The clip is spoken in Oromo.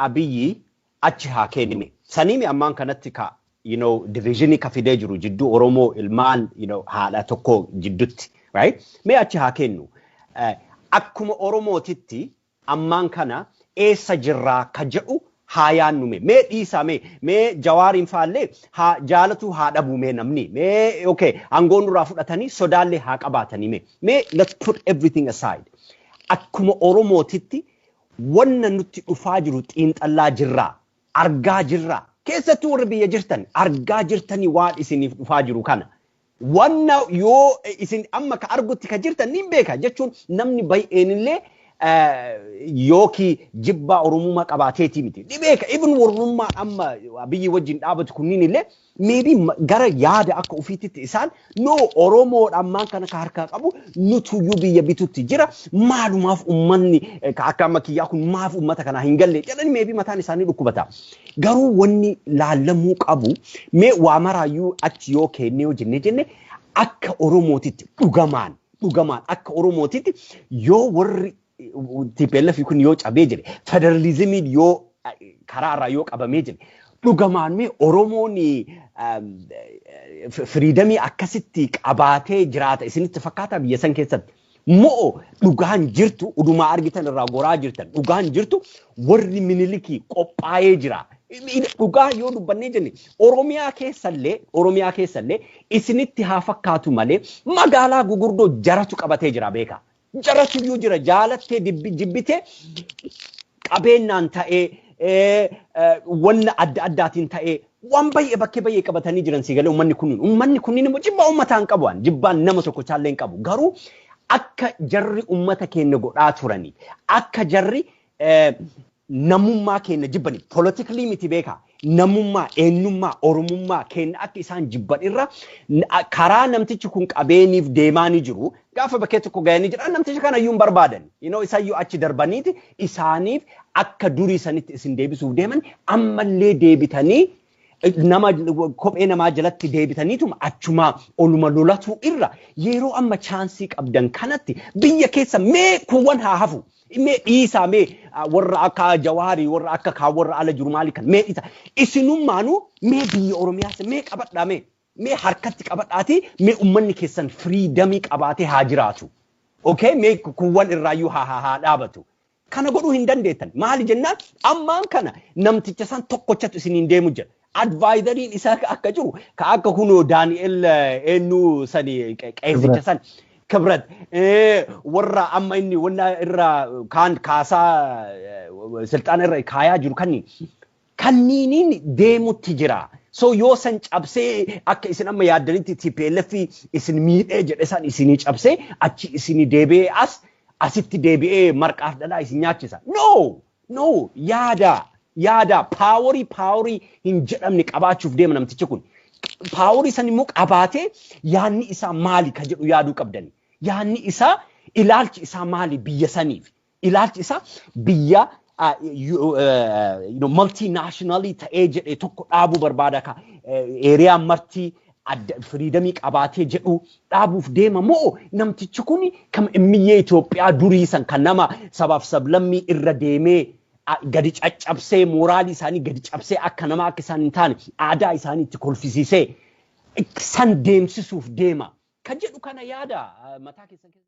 Abiyyi achi haa kennime. Saniimi ammaan kanatti ka division ka fidee jiru jidduu Oromoo ilmaan haadha tokko jidduutti, right? Mee achi haa kennu. Akkuma Oromootitti ammaan kana eessa jirraa ka jedhu haa yaannume. Mee dhiisaa mee Jawaariin faallee jaalatu haa dhabuu mee namni. Mee okay aangoon duraa fudhatanii sodaallee haa qabaatanii mee let's put everything aside. Akkuma Oromootitti wanna nutti dhufaa jiru xiinxallaa jirraa, argaa jirraa. Keessattuu warri biyya jirtan argaa jirtanii waan isiniif dhufaa jiru kana. Wanna yoo isin amma ka argutti ka jirtan niin beeka jechuun namni baay'eenillee yooki jibbaa Oromummaa qabaateetii miti. Ni beeka even warrummaa amma biyyi wajjin dhaabatu kunniin illee maybe gara yaada akka ofiititti isaan no Oromoo ammaan kana ka harkaa qabu nutuyyuu biyya bitutti jira maalumaaf ummanni akka amma kiyyaa kun maaf ummata kana hin galle jedhanii maybe mataan isaanii dhukkubata. Garuu wanni laallamuu qabu mee waa maraayyuu achi yoo kennee yoo jenne akka Oromootitti dhugamaan akka Oromootitti yoo warri TPLF kun yoo cabee jire federalizimiin yoo karaa irraa yoo qabamee jire dhugamaan mee Oromoon freedomii akkasitti qabaatee jiraata isinitti fakkaata biyya san keessatti moo dhugaan jirtu udumaa argitan irraa goraa jirtan dhugaan jirtu warri minilikii qophaa'ee jira. Dhugaa yoo dubbannee jenne Oromiyaa keessallee isinitti haa fakkaatu malee magaalaa gugurdoo jaratu qabatee jira beeka. Jaratu yoo jira jaalattee jibbitee qabeenyaan ta'ee wanna adda addaatiin ta'ee waan baay'ee bakkee baay'ee qabatanii jiran siigalee ummanni kunniin immoo jibbaa ummataan qabu'an jibbaan nama tokko chaallee hin qabu garuu akka jarri ummata keenya godhaa turanii akka jarri namummaa keenya jibbani politically miti beeka namummaa eenyummaa Oromummaa keenya akka isaan jibban irra karaa namtichi kun qabeeniif deemaanii jiru gaafa bakkee tokko ga'anii jira namtichi kana iyyuu barbaadan isayyuu achi darbaniiti isaaniif akka durii sanitti isin deebisuuf deeman ammallee deebitanii nama kophee namaa jalatti deebitaniituma achumaa oluma lolatu irra yeroo amma chaansii qabdan kanatti biyya keessa mee kuwwan haa hafu. Mee dhiisaa mee warra akka Jawaarii warra akka warra ala jiru maali kan mee dhiisa isinummaanuu mee biyya Oromiyaas mee qabadhaa mee harkatti qabadhaati mee ummanni keessan freedomii qabaatee haa jiraatu. Okay mee kuwwan irraayyuu haa dhaabatu. Kana godhuu hin dandeettan maali jennaan ammaan kana namticha san tokkochatu isiniin deemu jira. Advaayidariin isaa akka jiru ka akka kunoo Daani'el eenyu sani qeessicha san. Kabrat warra amma inni wanna irra kaan kaasaa silxaana irra kaayaa jiru kanniiniin deemutti jira. So yoo san cabsee akka isin amma yaaddanitti TPLF isin miidhee jedhe san isinii cabsee achi isinii deebi'ee asitti deebi'ee marqaaf dhadhaa isin nyaachisa. No yaada paaworii hin jedhamne qabaachuuf deema namtichi kun. Paaworii san immoo qabaatee yaanni isaa maali ka jedhu yaaduu qabdani. Yaanni isaa ilaalchi isaa maali biyya saniif ilaalchi isaa biyya multinationally ta'ee jedhee tokko dhaabuu barbaada ka eeriyaa martii freedomii qabaatee jedhu dhaabuuf deema moo namtichi kun kam immiyyee Itoophiyaa durii san kan nama sabaaf sablammii irra deemee gadi caccabsee mooraalii isaanii gadi cabsee akka nama akka isaan hin taane aadaa isaanii itti kolfisiisee san deemsisuuf deema. Kan jedhu kana yaada mataa keessan